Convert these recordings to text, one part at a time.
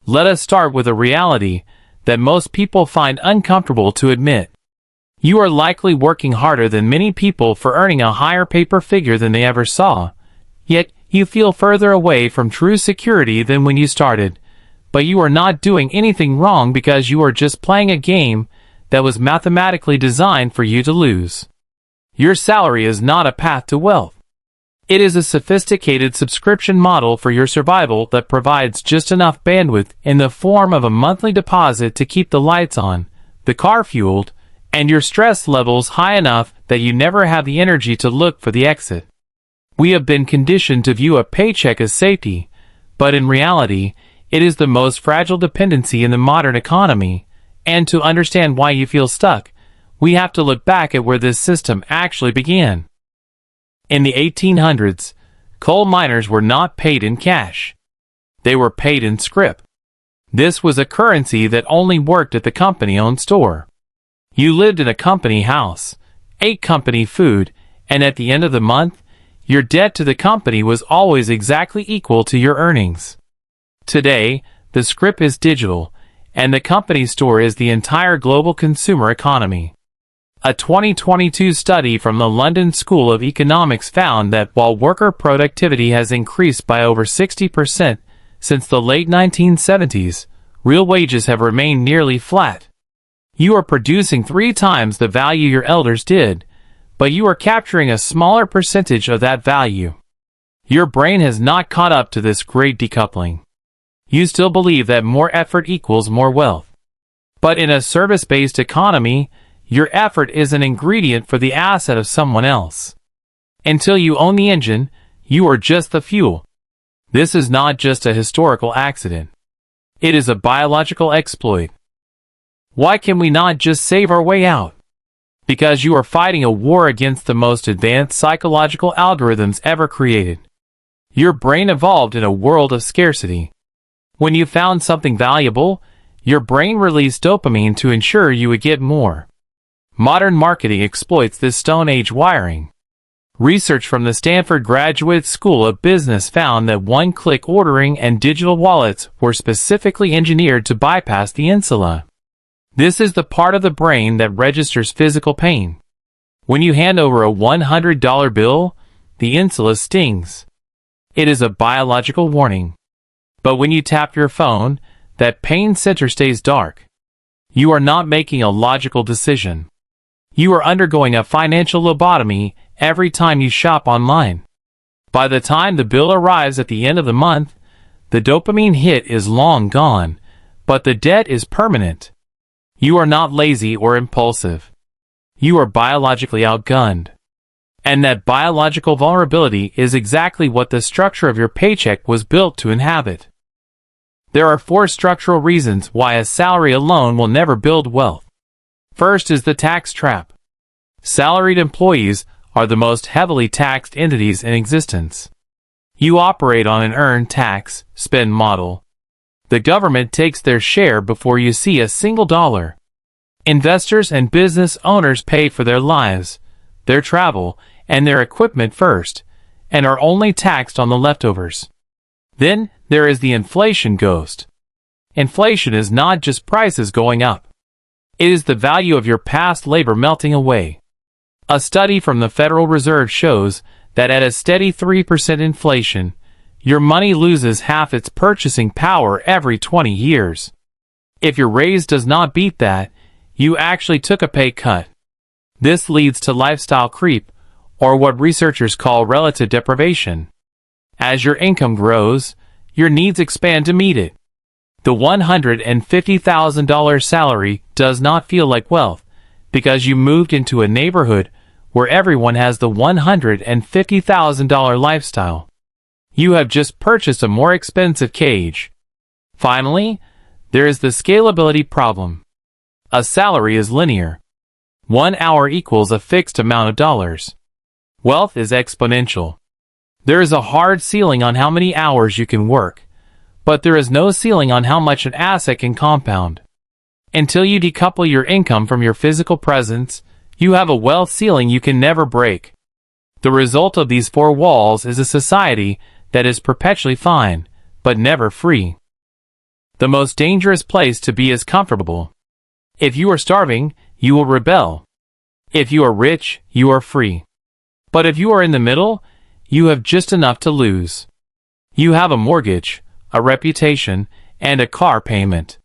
Let us start with a reality that most people find uncomfortable to admit. You are likely working harder than many people for earning a higher paper figure than they ever saw. Yet, you feel further away from true security than when you started. But you are not doing anything wrong because you are just playing a game that was mathematically designed for you to lose. Your salary is not a path to wealth. It is a sophisticated subscription model for your survival that provides just enough bandwidth in the form of a monthly deposit to keep the lights on, the car fueled, and your stress levels high enough that you never have the energy to look for the exit. We have been conditioned to view a paycheck as safety, but in reality, it is the most fragile dependency in the modern economy, and to understand why you feel stuck, we have to look back at where this system actually began. In the 1800s, coal miners were not paid in cash. They were paid in scrip. This was a currency that only worked at the company-owned store. You lived in a company house, ate company food, and at the end of the month, your debt to the company was always exactly equal to your earnings. Today, the scrip is digital, and the company store is the entire global consumer economy. A 2022 study from the London School of Economics found that while worker productivity has increased by over 60% since the late 1970s, real wages have remained nearly flat. You are producing 3 times the value your elders did, but you are capturing a smaller percentage of that value. Your brain has not caught up to this great decoupling. You still believe that more effort equals more wealth. But in a service-based economy, your effort is an ingredient for the asset of someone else. Until you own the engine, you are just the fuel. This is not just a historical accident. It is a biological exploit. Why can we not just save our way out? Because you are fighting a war against the most advanced psychological algorithms ever created. Your brain evolved in a world of scarcity. When you found something valuable, your brain released dopamine to ensure you would get more. Modern marketing exploits this Stone Age wiring. Research from the Stanford Graduate School of Business found that one-click ordering and digital wallets were specifically engineered to bypass the insula. This is the part of the brain that registers physical pain. When you hand over a $100 bill, the insula stings. It is a biological warning. But when you tap your phone, that pain center stays dark. You are not making a logical decision. You are undergoing a financial lobotomy every time you shop online. By the time the bill arrives at the end of the month, the dopamine hit is long gone, but the debt is permanent. You are not lazy or impulsive. You are biologically outgunned. And that biological vulnerability is exactly what the structure of your paycheck was built to inhabit. There are 4 structural reasons why a salary alone will never build wealth. First is the tax trap. Salaried employees are the most heavily taxed entities in existence. You operate on an earn, tax, spend model. The government takes their share before you see a single dollar. Investors and business owners pay for their lives, their travel, and their equipment first, and are only taxed on the leftovers. Then there is the inflation ghost. Inflation is not just prices going up. It is the value of your past labor melting away. A study from the Federal Reserve shows that at a steady 3% inflation, your money loses half its purchasing power every 20 years. If your raise does not beat that, you actually took a pay cut. This leads to lifestyle creep, or what researchers call relative deprivation. As your income grows, your needs expand to meet it. The $150,000 salary does not feel like wealth, because you moved into a neighborhood where everyone has the $150,000 lifestyle. You have just purchased a more expensive cage. Finally, there is the scalability problem. A salary is linear. 1 hour equals a fixed amount of dollars. Wealth is exponential. There is a hard ceiling on how many hours you can work, but there is no ceiling on how much an asset can compound. Until you decouple your income from your physical presence, you have a wealth ceiling you can never break. The result of these 4 walls is a society that is perpetually fine, but never free. The most dangerous place to be is comfortable. If you are starving, you will rebel. If you are rich, you are free. But if you are in the middle, you have just enough to lose. You have a mortgage, a reputation, and a car payment.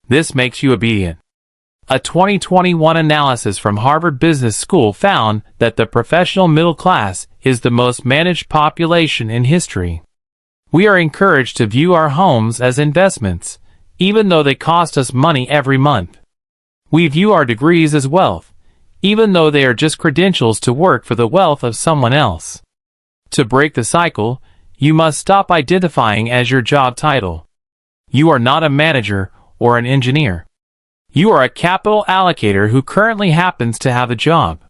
This makes you obedient. A 2021 analysis from Harvard Business School found that the professional middle class is the most managed population in history. We are encouraged to view our homes as investments, even though they cost us money every month. We view our degrees as wealth, even though they are just credentials to work for the wealth of someone else. To break the cycle, you must stop identifying as your job title. You are not a manager or an engineer. You are a capital allocator who currently happens to have a job.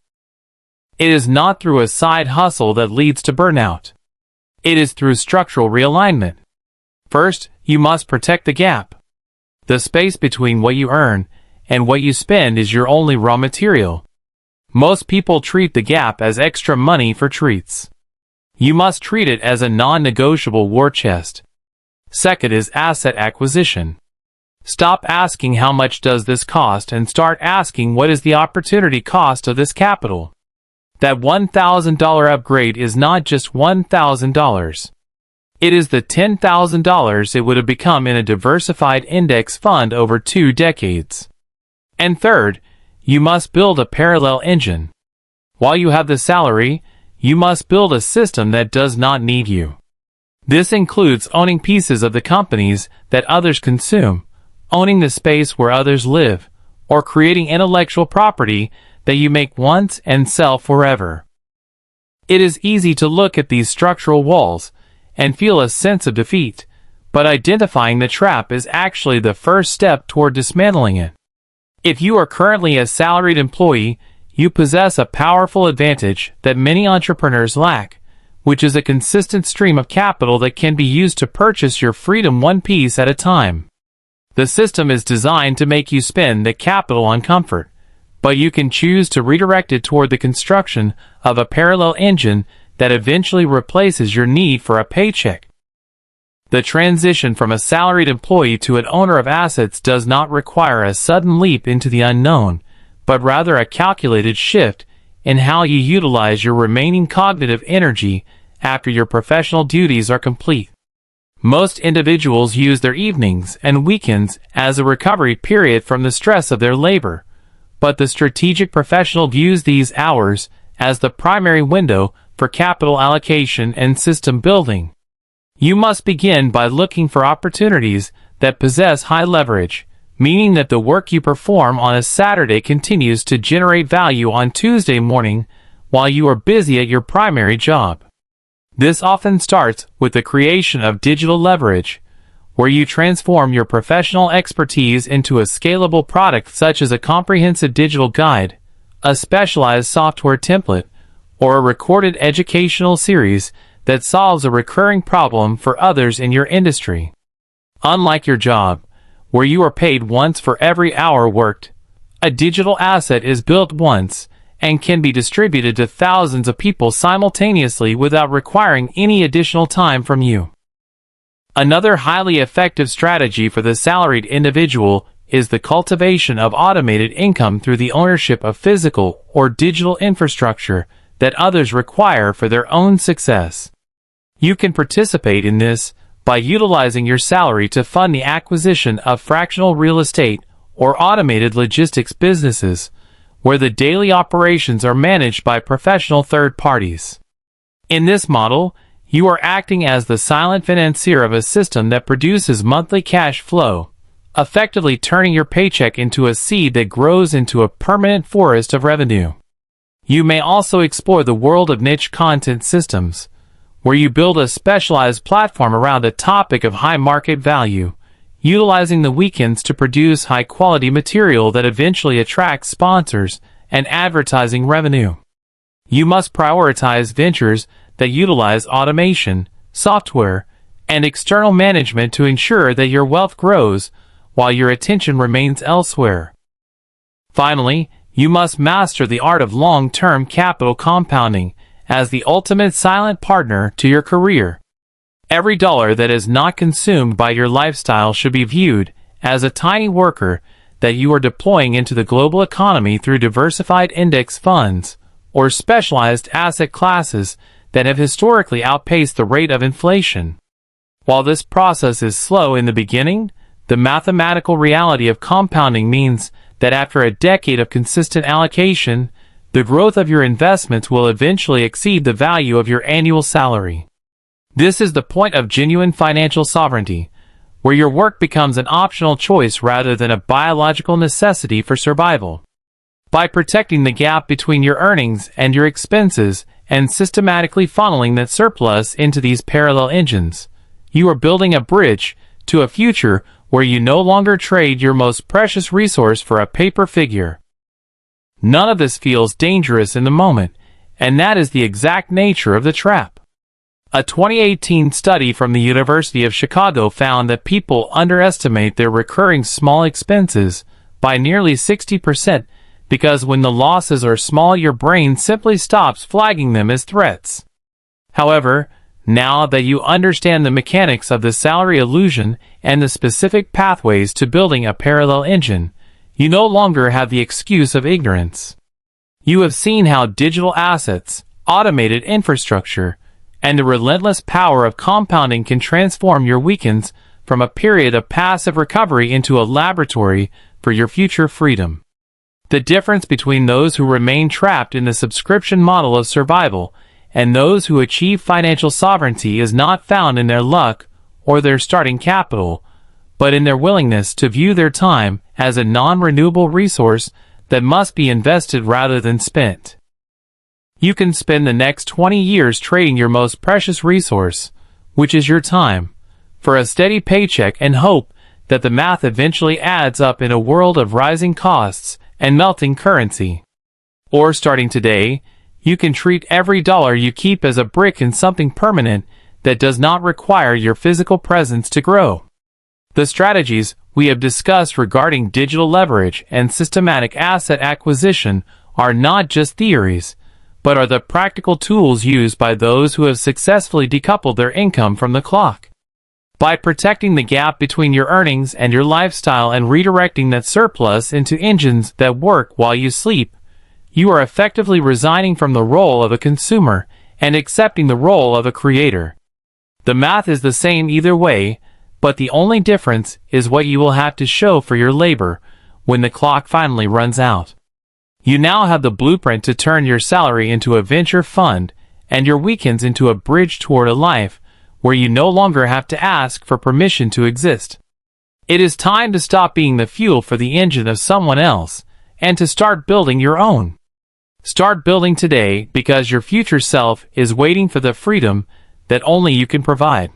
It is not through a side hustle that leads to burnout. It is through structural realignment. First, you must protect the gap. The space between what you earn and what you spend is your only raw material. Most people treat the gap as extra money for treats. You must treat it as a non-negotiable war chest. Second is asset acquisition. Stop asking how much does this cost and start asking what is the opportunity cost of this capital. That $1,000 upgrade is not just $1,000. It is the $10,000 it would have become in a diversified index fund over 2 decades. And third, you must build a parallel engine. While you have the salary, you must build a system that does not need you. This includes owning pieces of the companies that others consume, owning the space where others live, or creating intellectual property that you make once and sell forever. It is easy to look at these structural walls and feel a sense of defeat, but identifying the trap is actually the first step toward dismantling it. If you are currently a salaried employee, you possess a powerful advantage that many entrepreneurs lack, which is a consistent stream of capital that can be used to purchase your freedom one piece at a time. The system is designed to make you spend the capital on comfort, but you can choose to redirect it toward the construction of a parallel engine that eventually replaces your need for a paycheck. The transition from a salaried employee to an owner of assets does not require a sudden leap into the unknown, but rather a calculated shift in how you utilize your remaining cognitive energy after your professional duties are complete. Most individuals use their evenings and weekends as a recovery period from the stress of their labor, but the strategic professional views these hours as the primary window for capital allocation and system building. You must begin by looking for opportunities that possess high leverage, meaning that the work you perform on a Saturday continues to generate value on Tuesday morning while you are busy at your primary job. This often starts with the creation of digital leverage, where you transform your professional expertise into a scalable product such as a comprehensive digital guide, a specialized software template, or a recorded educational series that solves a recurring problem for others in your industry. Unlike your job, where you are paid once for every hour worked, a digital asset is built once and can be distributed to thousands of people simultaneously without requiring any additional time from you. Another highly effective strategy for the salaried individual is the cultivation of automated income through the ownership of physical or digital infrastructure that others require for their own success. You can participate in this by utilizing your salary to fund the acquisition of fractional real estate or automated logistics businesses, where the daily operations are managed by professional third parties. In this model, you are acting as the silent financier of a system that produces monthly cash flow, effectively turning your paycheck into a seed that grows into a permanent forest of revenue. You may also explore the world of niche content systems, where you build a specialized platform around a topic of high market value, utilizing the weekends to produce high-quality material that eventually attracts sponsors and advertising revenue. You must prioritize ventures that utilize automation, software, and external management to ensure that your wealth grows while your attention remains elsewhere. Finally, you must master the art of long-term capital compounding as the ultimate silent partner to your career. Every dollar that is not consumed by your lifestyle should be viewed as a tiny worker that you are deploying into the global economy through diversified index funds or specialized asset classes that have historically outpaced the rate of inflation. While this process is slow in the beginning, the mathematical reality of compounding means that after a decade of consistent allocation, the growth of your investments will eventually exceed the value of your annual salary. This is the point of genuine financial sovereignty, where your work becomes an optional choice rather than a biological necessity for survival. By protecting the gap between your earnings and your expenses and systematically funneling that surplus into these parallel engines, you are building a bridge to a future where you no longer trade your most precious resource for a paper figure. None of this feels dangerous in the moment, and that is the exact nature of the trap. A 2018 study from the University of Chicago found that people underestimate their recurring small expenses by nearly 60% because when the losses are small, your brain simply stops flagging them as threats. However, now that you understand the mechanics of the salary illusion and the specific pathways to building a parallel engine, you no longer have the excuse of ignorance. You have seen how digital assets, automated infrastructure, and the relentless power of compounding can transform your weekends from a period of passive recovery into a laboratory for your future freedom. The difference between those who remain trapped in the subscription model of survival and those who achieve financial sovereignty is not found in their luck or their starting capital, but in their willingness to view their time as a non-renewable resource that must be invested rather than spent. You can spend the next 20 years trading your most precious resource, which is your time, for a steady paycheck and hope that the math eventually adds up in a world of rising costs and melting currency. Or starting today, you can treat every dollar you keep as a brick in something permanent that does not require your physical presence to grow. The strategies we have discussed regarding digital leverage and systematic asset acquisition are not just theories, but are the practical tools used by those who have successfully decoupled their income from the clock. By protecting the gap between your earnings and your lifestyle and redirecting that surplus into engines that work while you sleep, you are effectively resigning from the role of a consumer and accepting the role of a creator. The math is the same either way, but the only difference is what you will have to show for your labor when the clock finally runs out. You now have the blueprint to turn your salary into a venture fund and your weekends into a bridge toward a life where you no longer have to ask for permission to exist. It is time to stop being the fuel for the engine of someone else and to start building your own. Start building today because your future self is waiting for the freedom that only you can provide.